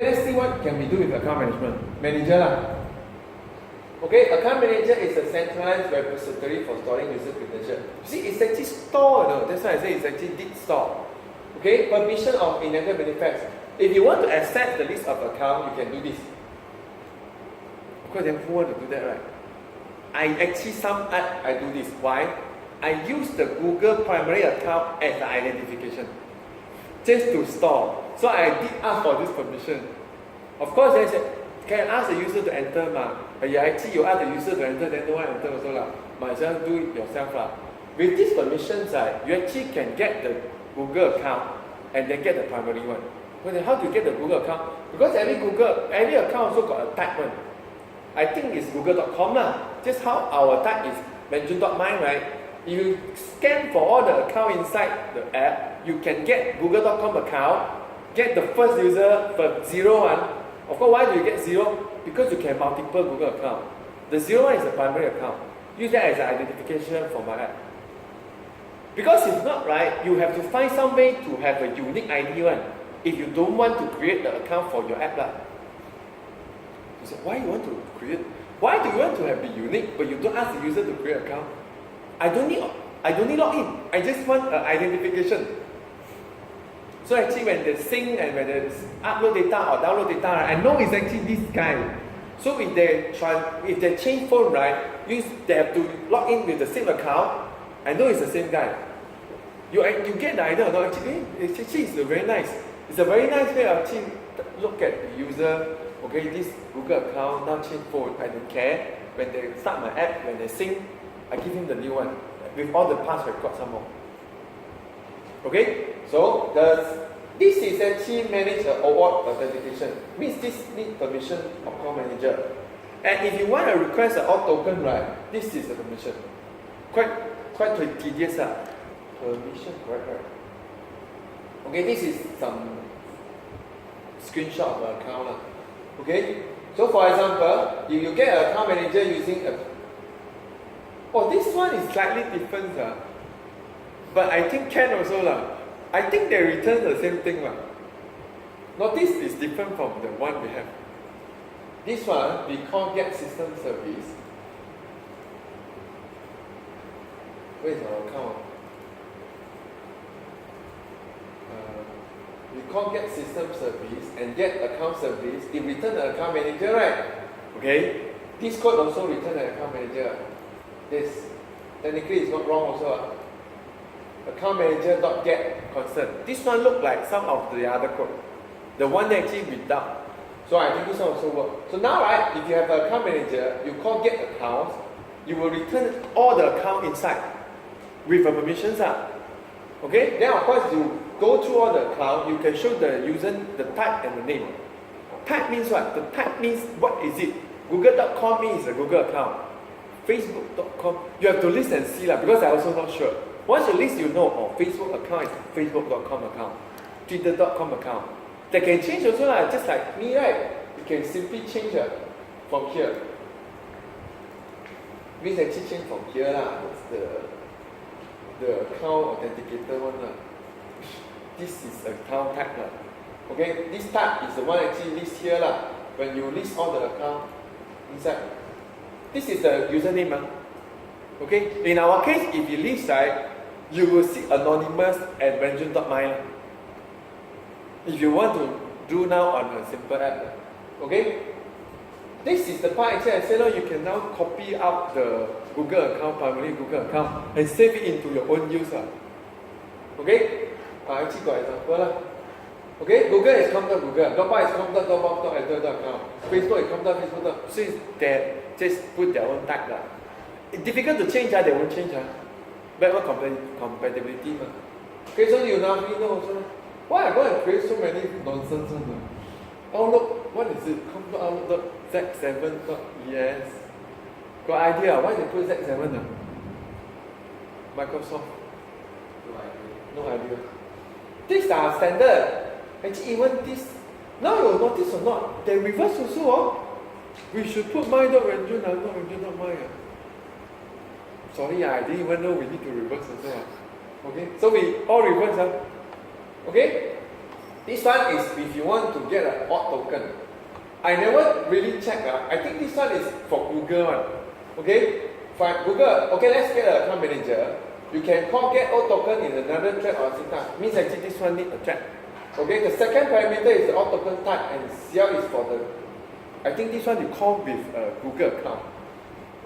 Let's see what can we do with account management. Manager lah. Okay, Account Manager is a centralized repository for storing user credentials. You see, it's actually stored. No? That's why I say it's actually did store. Okay, permission of inactive manifest. If you want to access the list of account, you can do this. Of course, then who want to do that, right? I actually I do this. Why? I use the Google primary account as the identification, just to store. So I did ask for this permission. Of course, I said, can I ask the user to enter, ma? But you ask the user to enter, then no one enter also lah. Might as well do it yourself lah. With these permissions, you actually can get the Google account and then get the primary one. But then how do you get the Google account? Because every account also got a type one. I think it's google.com lah. Just how our type is Manager.mine, right? If you scan for all the account inside the app, you can get google.com account, get the first user for 01. Of course, why do you get 0? Because you can multiple Google account. The 01 is the primary account. Use that as an identification for my app. Because if not, right, you have to find some way to have a unique ID one. If you don't want to create the account for your app lah. You say, why you want to create? Why do you want to have the unique, but you don't ask the user to create an account? I don't need login. I just want an identification. So actually, when they sync and when they upload data or download data, right, I know it's actually this guy. So if they change phone, right, they have to log in with the same account. I know it's the same guy. You get the idea or not? Actually, it's very nice. It's a very nice way of actually look at the user. Okay, this Google account now change phone. I don't care. When they start my app, when they sync, I give him the new one with all the past records some more. Okay, so this is actually manage Auth authentication. Means this need permission of Account Manager. And if you want to request an Auth token, right, this is the permission. Quite tedious. Permission, correct, right? Okay, this is some screenshot of the account. Okay, so for example, if you get an Account Manager using this one is slightly different. But I think can also lah. I think they return the same thing lah. Notice it's different from the one we have. This one we call get system service. Where is our account? We call get system service and get account service. It return the account manager, right? Okay. This code also return the account manager. This technically is not wrong also. AccountManager.getAccounts. This one look like some of the other code. The one that actually without. So I think this one also work. So now, right, if you have an account manager, you call get accounts, you will return all the account inside with the permissions. Okay? Then of course you go through all the account, you can show the user the type and the name. Type means what? The type means what is it? Google.com means a Google account. Facebook.com, you have to list and see because I also not sure. Once you list, you know, Facebook account is Facebook.com account, Twitter.com account. They can change also just like me, right? You can simply change from here. Means actually change from here That's the account authenticator one This is account type Okay, this type is the one actually list here when you list all the account inside. This is the username. Okay, in our case, if you list, right, you will see anonymous at Manager.mine. If you want to do now on a simple app. Okay, this is the part actually I said you can now copy out the Google account, primary Google account, and save it into your own use. Okay, I actually got example Okay, Google is com.google, Dropbox is com.dropbox.enter.account, Facebook is com.facebook. So they just put their own tag It's difficult to change they won't change Backward compatibility Okay, so you now know also why I go and create so many nonsense Outlook, what is it? com.outlook.z7.es. Got idea why they put Z7 Microsoft? No idea. These are standard. Actually, even this, now you notice or not, they reverse also. We should put my.Ranjun, not Ranjun.my. Sorry, I didn't even know we need to reverse also. Okay, so we all reverse. Okay, This one is if you want to get an auth token. I never really check. I think this one is for Google one. Okay? For Google, okay, let's get an account manager. You can call getAuthToken in another thread or AsyncTask. Means actually this one need a thread. Okay, the second parameter is the authTokenType and CL is for the, I think this one you call with a Google account.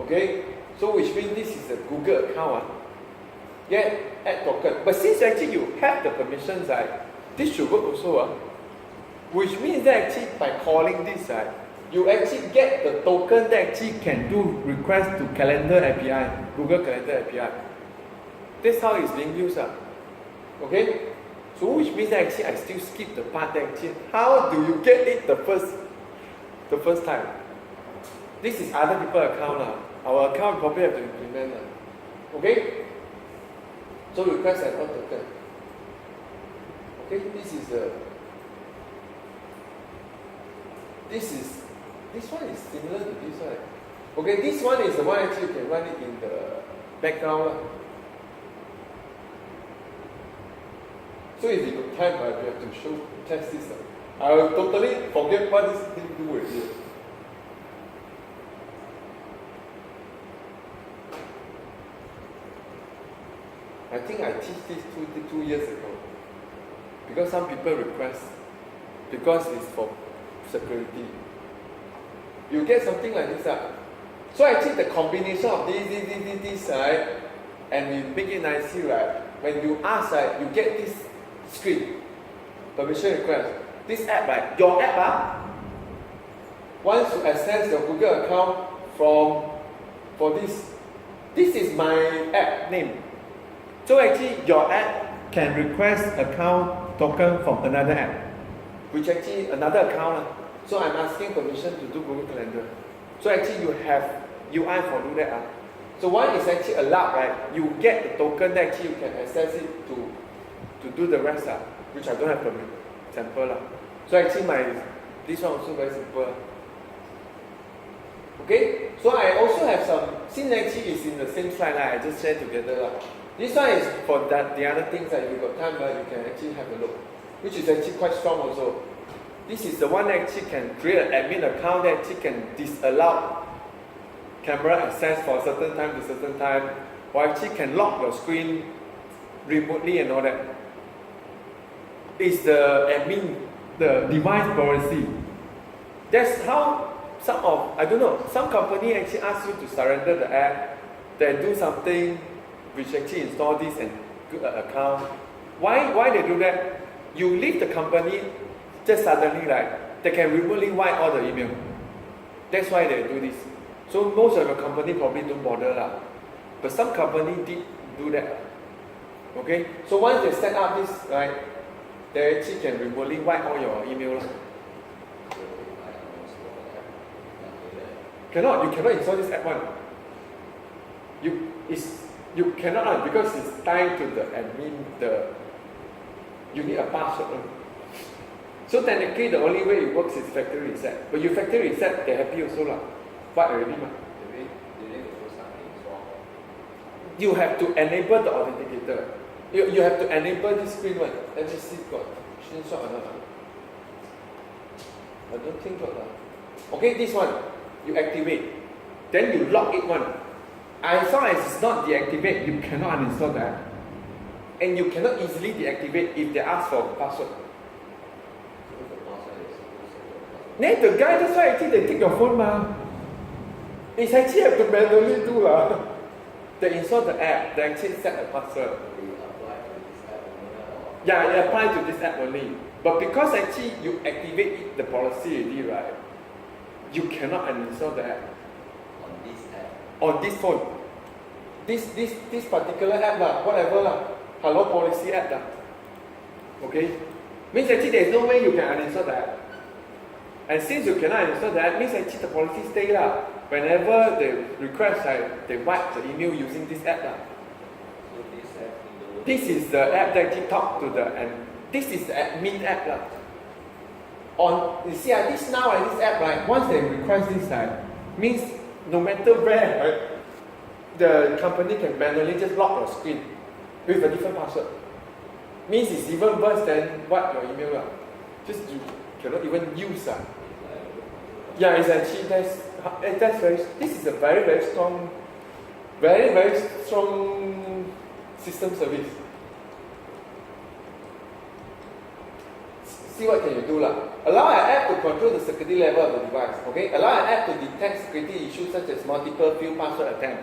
Okay, so which means this is a Google account. Get add token. But since actually you have the permissions, this should work also. Which means that actually by calling this, you actually get the token that actually can do request to Calendar API, Google Calendar API. That's how it's being used. Okay? So which means that actually I still skip the part that actually how do you get it the first time? This is other people's account. Our account probably have to implement. Okay? So request an auth token. Okay, this one is similar to this one. Okay, this one is the one actually you can run it in the background. So if you got time, you have to test this. I will totally forget what this thing do with you. I think I teach this two years ago. Because some people request, because it's for security. You get something like this. So actually the combination of this, and we make it nicely, right? When you ask, you get this screen, permission request. This app, right? Your app, wants to access your Google account for this. This is my app name. So actually your app can request account token from another app, which actually another account. So I'm asking permission to do Google Calendar. So actually you have UI for do that. So one is actually allowed, right? You get the token that actually you can access it to do the rest, which I don't have permission. Example. So actually this one also very simple. Okay, so I also have some, since actually it's in the same slide, I just share together. This one is for the other things that you got time, you can actually have a look, which is actually quite strong also. This is the one that actually can create an admin account that actually can disallow camera access for a certain time to certain time, or actually can lock your screen remotely and all that. It's the admin, the device policy. That's how some company actually ask you to surrender the app, then do something which actually install this and do an account. Why they do that? You leave the company, just suddenly they can remotely wipe all the email. That's why they do this. So most of the company probably don't bother but some company did do that. Okay, so once they set up this, they actually can remotely wipe all your email. You cannot install this app one. You cannot because it's tied to the admin. You need a password. So technically, the only way it works is factory reset. But you factory reset, they're happy also But already you have to enable the authenticator. You have to enable this screen one. Let me see, got screenshot or not? I don't think got. Okay, this one you activate, then you lock it one. As long as it's not deactivate, you cannot uninstall that, and you cannot easily deactivate if they ask for password. Then the guy, that's why actually they take your phone It's actually have to manually do They install the app, they actually set the password. Yeah, it applies to this app only. But because actually you activate the policy already, right? You cannot uninstall the app. On this phone. This particular app whatever hello policy app Okay? Means actually there is no way you can uninstall the app. And since you cannot uninstall the app, means actually the policy stay Whenever they request, they wipe the email using this app. This is the app that actually talk to and this is the admin app You see this app once they request this means no matter where the company can manually just lock your screen with a different password. Means it's even worse than what your email Just you cannot even use. Yeah, it's actually, that's very, this is a very strong, very strong system service. See what can you do lah. Allow an app to control the security level of the device. Okay, allow an app to detect security issues such as multiple field password attempt.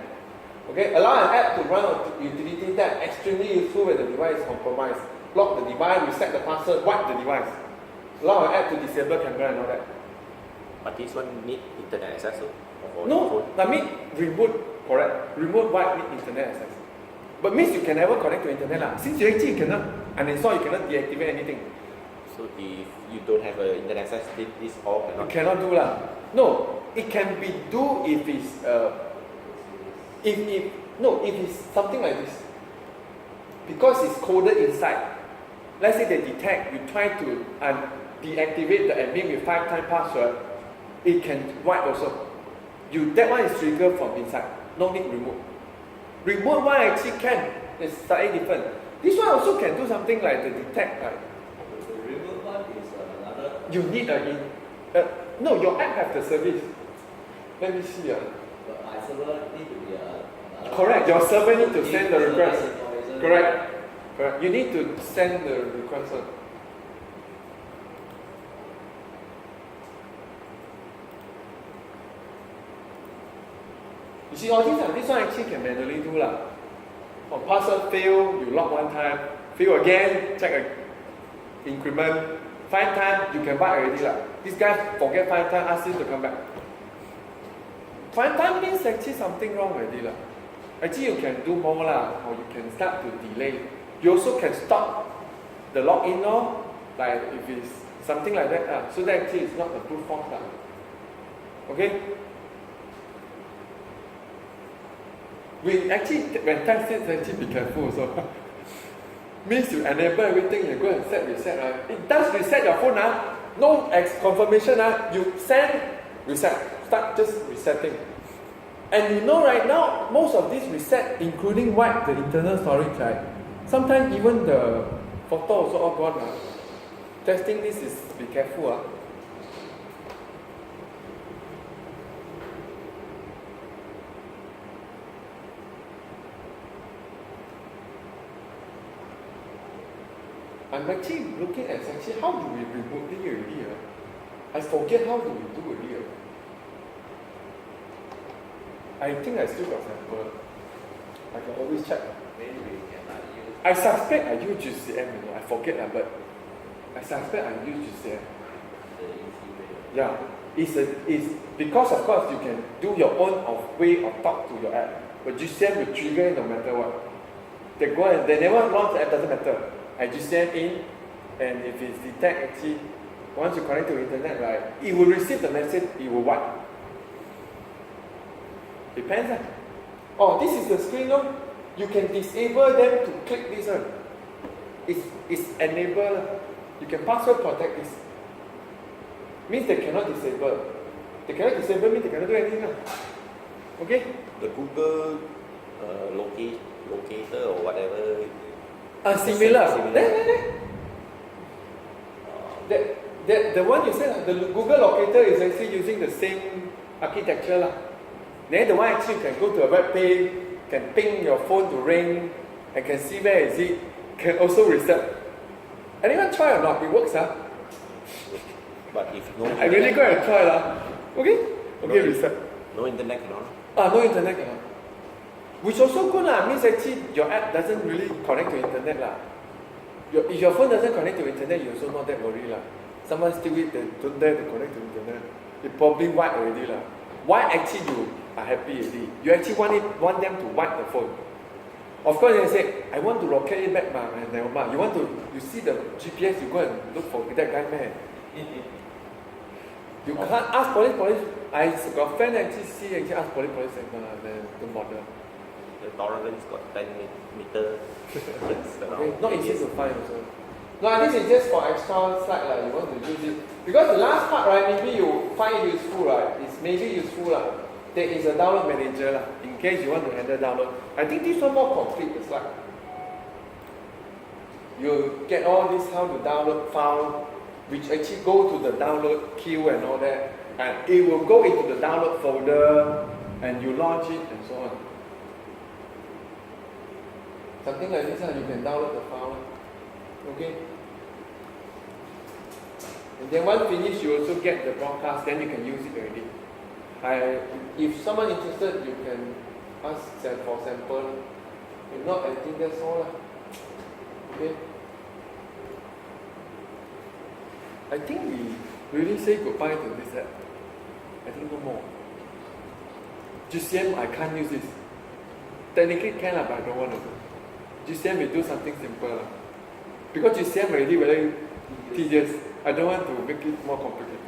Okay, allow an app to run a utility that extremely useful when the device is compromised. Block the device, reset the password, wipe the device. Allow an app to disable camera and all that. But this one need internet access too? No, that means remote, correct. Remote wipe need internet access. But means you can never connect to internet lah. Since you actually cannot uninstall, you cannot deactivate anything. So if you don't have internet access, this all cannot? You cannot do lah. No, it can be do if it's if it's something like this. Because it's coded inside. Let's say they detect, you try to deactivate the admin with 5-time password, it can wipe also. That one is triggered from inside. No need remote. Remote one actually can. It's slightly different. This one also can do something like the detect. Like, the remote one is another. You need no, your app have the service. Let me see. But my server need to be correct. Your server need to send the request. Correct. Correct. You need to send the request. You see all these, this one actually can manually do lah. Or password fail, you log one time, fail again, check increment, 5 times, you can buy already lah. This guy forget 5 times, ask him to come back. 5 times means actually something wrong already lah. Actually you can do more lah, or you can start to delay. You also can stop the login or like if it's something like that so that actually it's not a brute force lah. Okay? We actually, when time sets, actually be careful also. Means you enable everything, you go and reset. It does reset your phone. No confirmation. You send, reset. Start just resetting. And you know right now, most of these reset, including wipe the internal storage, right? Sometimes even the photo also all gone. Testing this is, be careful. I'm actually looking at how do we remotely already? I forget how do we do already. I think I still got sample. I can always check. Maybe we cannot use. I suspect I use GCM, I forget but I suspect I use GCM. The easy way. Yeah. It's because of course you can do your own way of talk to your app. But GCM will trigger it no matter what. They never launch the app, doesn't matter. I just send in, and if it's detect actually, once you connect to internet, right, it will receive the message, it will wipe. Depends. Oh, this is the screen, no? You can disable them to click this one. It's enable. You can password protect this. Means they cannot disable. They cannot disable means they cannot do anything. Okay? The Google locator or whatever. Similar. The one you said, the Google locator is actually using the same architecture. Then the one actually you can go to a web page, can ping your phone to ring, and can see where is it, can also reset. Anyone try or not? It works. But if no I really go and try. Okay? Okay, reset. No internet cannot. No internet cannot. Which also good means actually your app doesn't really connect to internet if your phone doesn't connect to internet, you also not that worried Someone still they don't dare to connect to internet. They probably wipe already Why actually you are happy already? You actually want them to wipe the phone. Of course they say, I want to locate it back never mind. You see the GPS, you go and look for that guy man. You can't ask police. I got friend actually ask police then don't bother. The tolerance got 10 meter. Okay, not easy to find also. No, I think it's just for extra slide you want to use it. Because the last part, right, maybe you find it useful, it's maybe useful There is a download manager in case you want to handle download. I think this one more complete the slide. You get all this how to download file. which actually go to the download queue and all that, and it will go into the download folder, and you launch it and so on. Something like this, you can download the file. Okay? And then once finished, you also get the broadcast, then you can use it already. If someone interested, you can ask for sample. If not, I think that's all. Okay? I think we really say goodbye to this app. I think no more. GCM, I can't use this. Technically can, but I don't want to do. GCM will do something simple. Because GCM already very tedious. I don't want to make it more complicated.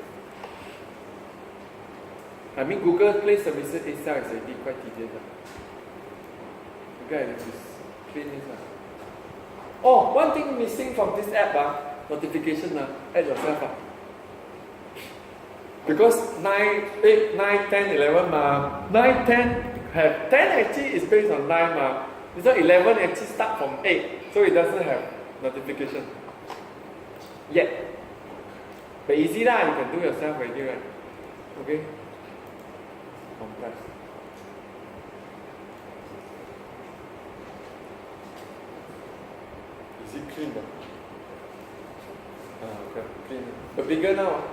I mean, Google Play Services itself is already quite tedious. Okay, let's just clean this. Oh, one thing missing from this app, notification, add yourself. Because 9, 8, 9, 10, 11, 9, 10, have 10 actually is based on 9. So 11 actually start from 8, so it doesn't have notification yet. But easy lah, you can do yourself already, right? Okay? Compress. Is it clean? Okay, clean. But bigger now.